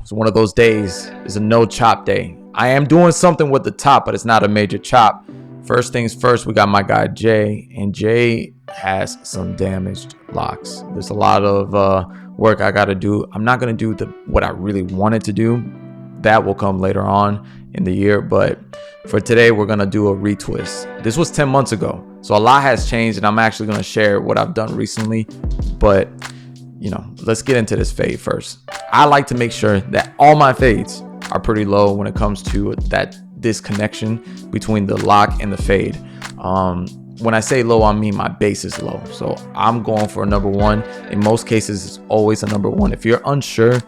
It's one of those days. It's a no chop day. I am doing something with the top, but it's not a major chop. First things first, we got my guy Jay, and Jay has some damaged locks. There's a lot of work I got to do. I'm not going to do what I really wanted to do. That will come later on in the year, but for today we're going to do a retwist. This was 10 months ago, so a lot has changed, and I'm actually going to share what I've done recently. But you know, let's get into this fade first. I like to make sure that all my fades are pretty low when it comes to that disconnection between the lock and the fade. When I say low, I mean my base is low, so I'm going for a number one. In most cases, it's always a number one. If you're unsure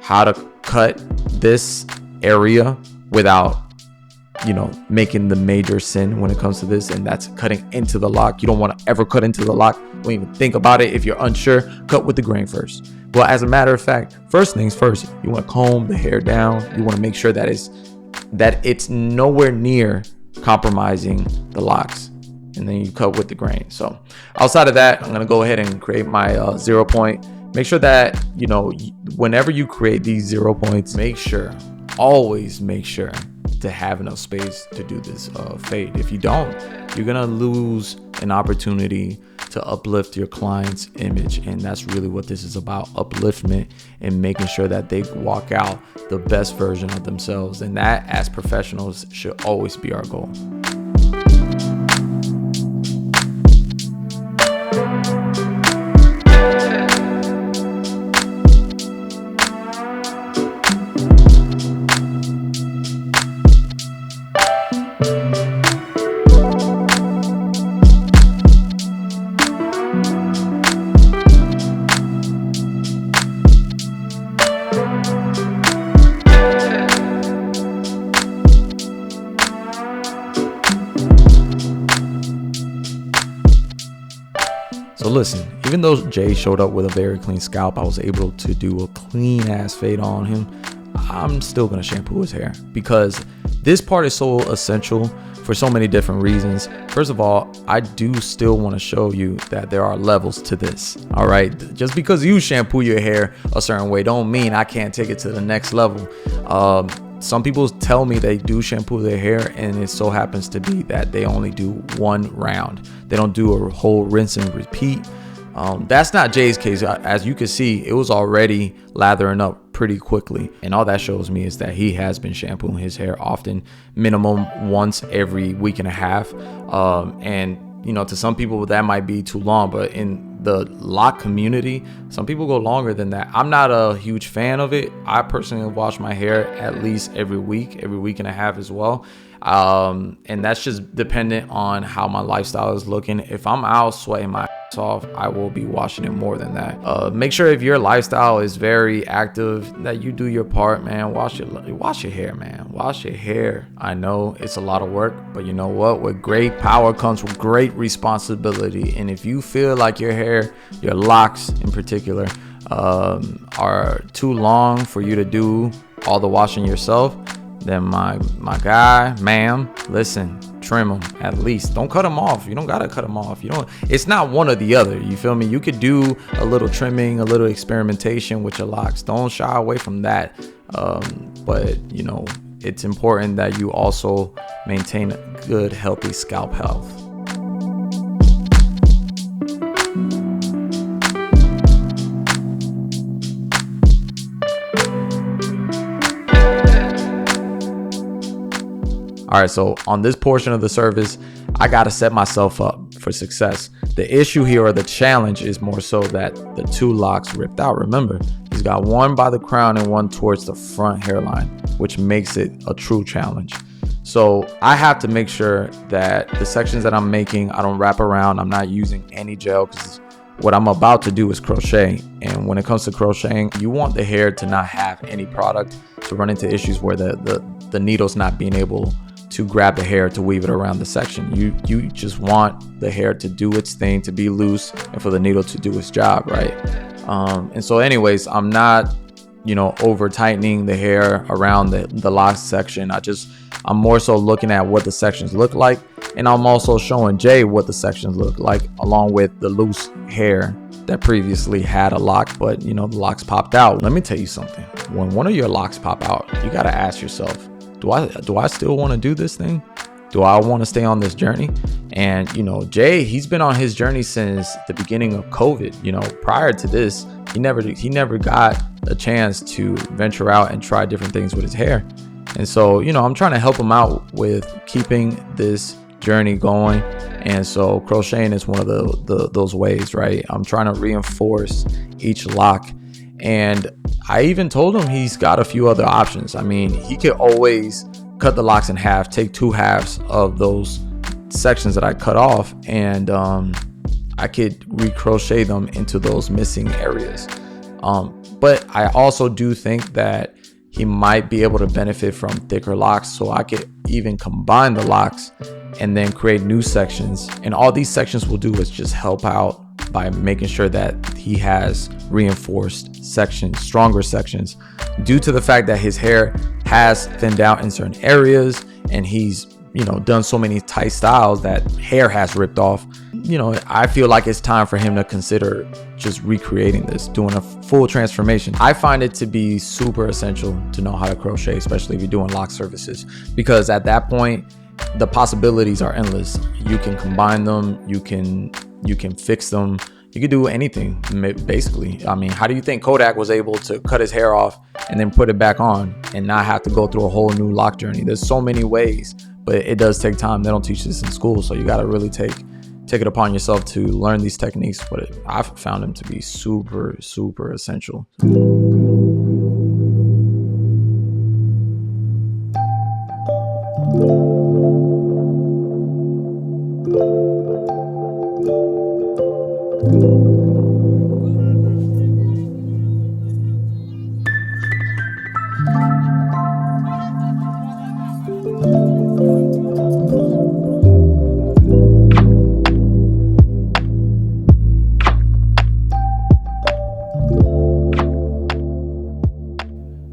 how to cut this area without, you know, making the major sin when it comes to this, and that's cutting into the lock. You don't want to ever cut into the lock. Don't even think about it. If you're unsure, cut with the grain first. Well, as a matter of fact, first things first, you want to comb the hair down. You want to make sure that it's nowhere near compromising the locks, and then you cut with the grain. So outside of that, I'm going to go ahead and create my 0 point. Make sure that, you know, whenever you create these 0 points, always make sure to have enough space to do this fade. If you don't, you're gonna lose an opportunity to uplift your client's image, and that's really what this is about: upliftment and making sure that they walk out the best version of themselves. And that, as professionals, should always be our goal. So listen, even though Jay showed up with a very clean scalp, I was able to do a clean ass fade on him. I'm still gonna shampoo his hair because this part is so essential for so many different reasons. First of all, I do still want to show you that there are levels to this. All right, just because you shampoo your hair a certain way don't mean I can't take it to the next level. Some people tell me they do shampoo their hair, and it so happens to be that they only do one round. They don't do a whole rinse and repeat. That's not Jay's case. As you can see, it was already lathering up pretty quickly, and all that shows me is that he has been shampooing his hair often, minimum once every week and a half. And you know, to some people that might be too long, but in the lock community, some people go longer than that. I'm not a huge fan of it. I personally wash my hair at least every week and a half as well. And that's just dependent on how my lifestyle is looking. If I'm out sweating my ass off, I will be washing it more than that. Make sure if your lifestyle is very active that you do your part, man. Wash your hair, man. Wash your hair. I know it's a lot of work, but you know what? With great power comes with great responsibility. And if you feel like your hair, your locks in particular, are too long for you to do all the washing yourself, then my guy, ma'am, listen, trim them at least. Don't cut them off. You don't gotta cut them off. It's not one or the other. You feel me? You could do a little trimming, a little experimentation with your locks. Don't shy away from that. But you know, it's important that you also maintain good, healthy scalp health. All right, so on this portion of the service, I got to set myself up for success. The issue here, or the challenge, is more so that the two locks ripped out. Remember, he's got one by the crown and one towards the front hairline, which makes it a true challenge. So I have to make sure that the sections that I'm making, I don't wrap around. I'm not using any gel, because what I'm about to do is crochet. And when it comes to crocheting, you want the hair to not have any product to run into issues where the needle's not being able to grab the hair to weave it around the section. You just want the hair to do its thing, to be loose, and for the needle to do its job, right? And so anyways, I'm not, you know, over tightening the hair around the lock section. I'm more so looking at what the sections look like, and I'm also showing Jay what the sections look like, along with the loose hair that previously had a lock, but you know, the locks popped out. Let me tell you something. When one of your locks pop out, you got to ask yourself, do I still want to do this thing? Do I want to stay on this journey? And you know, Jay, he's been on his journey since the beginning of COVID. You know, prior to this, he never got a chance to venture out and try different things with his hair. And so, you know, I'm trying to help him out with keeping this journey going. And so crocheting is one of those ways, right? I'm trying to reinforce each lock. And I even told him he's got a few other options. I mean, he could always cut the locks in half, take 2 halves of those sections that I cut off, and I could recrochet them into those missing areas. But I also do think that he might be able to benefit from thicker locks, so I could even combine the locks and then create new sections. And all these sections will do is just help out by making sure that he has reinforced sections, stronger sections, due to the fact that his hair has thinned out in certain areas, and he's, you know, done so many tight styles that hair has ripped off. You know, I feel like it's time for him to consider just recreating this, doing a full transformation. I find it to be super essential to know how to crochet, especially if you're doing lock services, because at that point, the possibilities are endless. You can combine them, you can fix them, you can do anything basically. I mean, how do you think Kodak was able to cut his hair off and then put it back on and not have to go through a whole new lock journey? There's so many ways, but it does take time. They don't teach this in school, so you got to really take it upon yourself to learn these techniques. But I've found them to be super essential.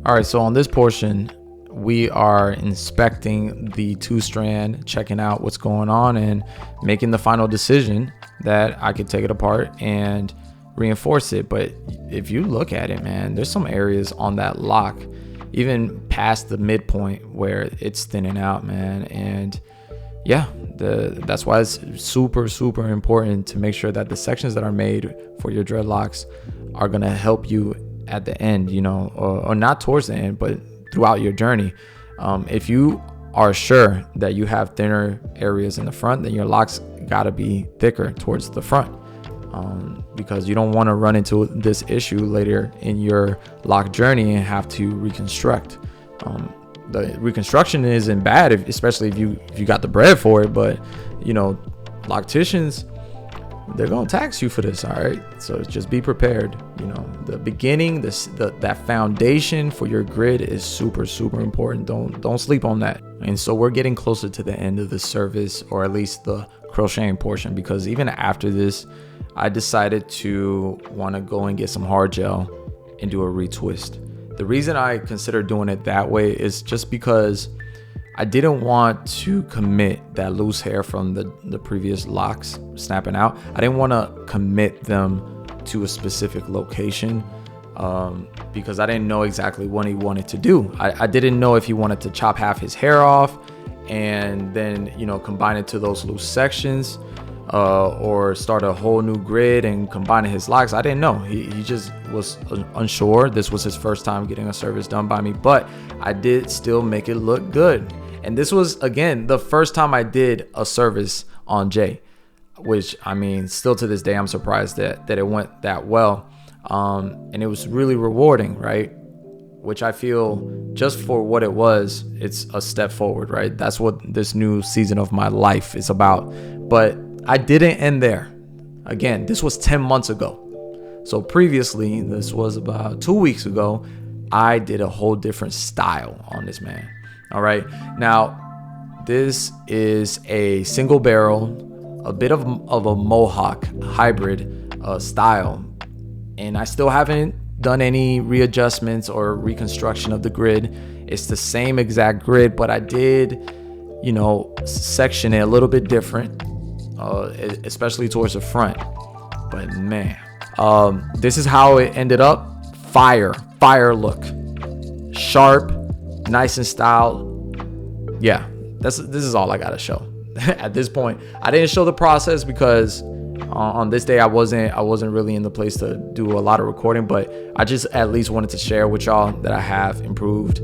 All right, so on this portion, we are inspecting the 2-strand, checking out what's going on and making the final decision that I could take it apart and reinforce it. But if you look at it, man, there's some areas on that lock, even past the midpoint, where it's thinning out, man. And yeah, that's why it's super important to make sure that the sections that are made for your dreadlocks are gonna help you at the end, you know, or not towards the end, but throughout your journey. If you are sure that you have thinner areas in the front, then your locks gotta be thicker towards the front, because you don't want to run into this issue later in your lock journey and have to reconstruct. The reconstruction isn't bad, especially if you got the bread for it, but you know, locticians, they're gonna tax you for this. All right, so just be prepared. You know, the beginning, that foundation for your grid is super important. Don't sleep on that. And so we're getting closer to the end of the service, or at least the crocheting portion, because even after this, I decided to want to go and get some hard gel and do a retwist. The reason I consider doing it that way is just because I didn't want to commit that loose hair from the previous locks snapping out. I didn't want to commit them to a specific location, because I didn't know exactly what he wanted to do. I didn't know if he wanted to chop half his hair off and then, you know, combine it to those loose sections, or start a whole new grid and combining his locks. I didn't know. He just was unsure. This was his first time getting a service done by me, but I did still make it look good. And this was, again, the first time I did a service on Jay, which, I mean, still to this day, I'm surprised that it went that well. And it was really rewarding, right? Which I feel, just for what it was, it's a step forward, right? That's what this new season of my life is about. But I didn't end there. Again, this was 10 months ago. So previously, this was about 2 weeks ago, I did a whole different style on this man. All right. Now, this is a single barrel, a bit of a mohawk hybrid style. And I still haven't done any readjustments or reconstruction of the grid. It's the same exact grid, but I did, you know, section it a little bit different, especially towards the front. But man, This is how it ended up. Fire look, sharp, nice and styled. Yeah, this is all I gotta show at this point. I didn't show the process because on this day I wasn't really in the place to do a lot of recording, but I just at least wanted to share with y'all that I have improved.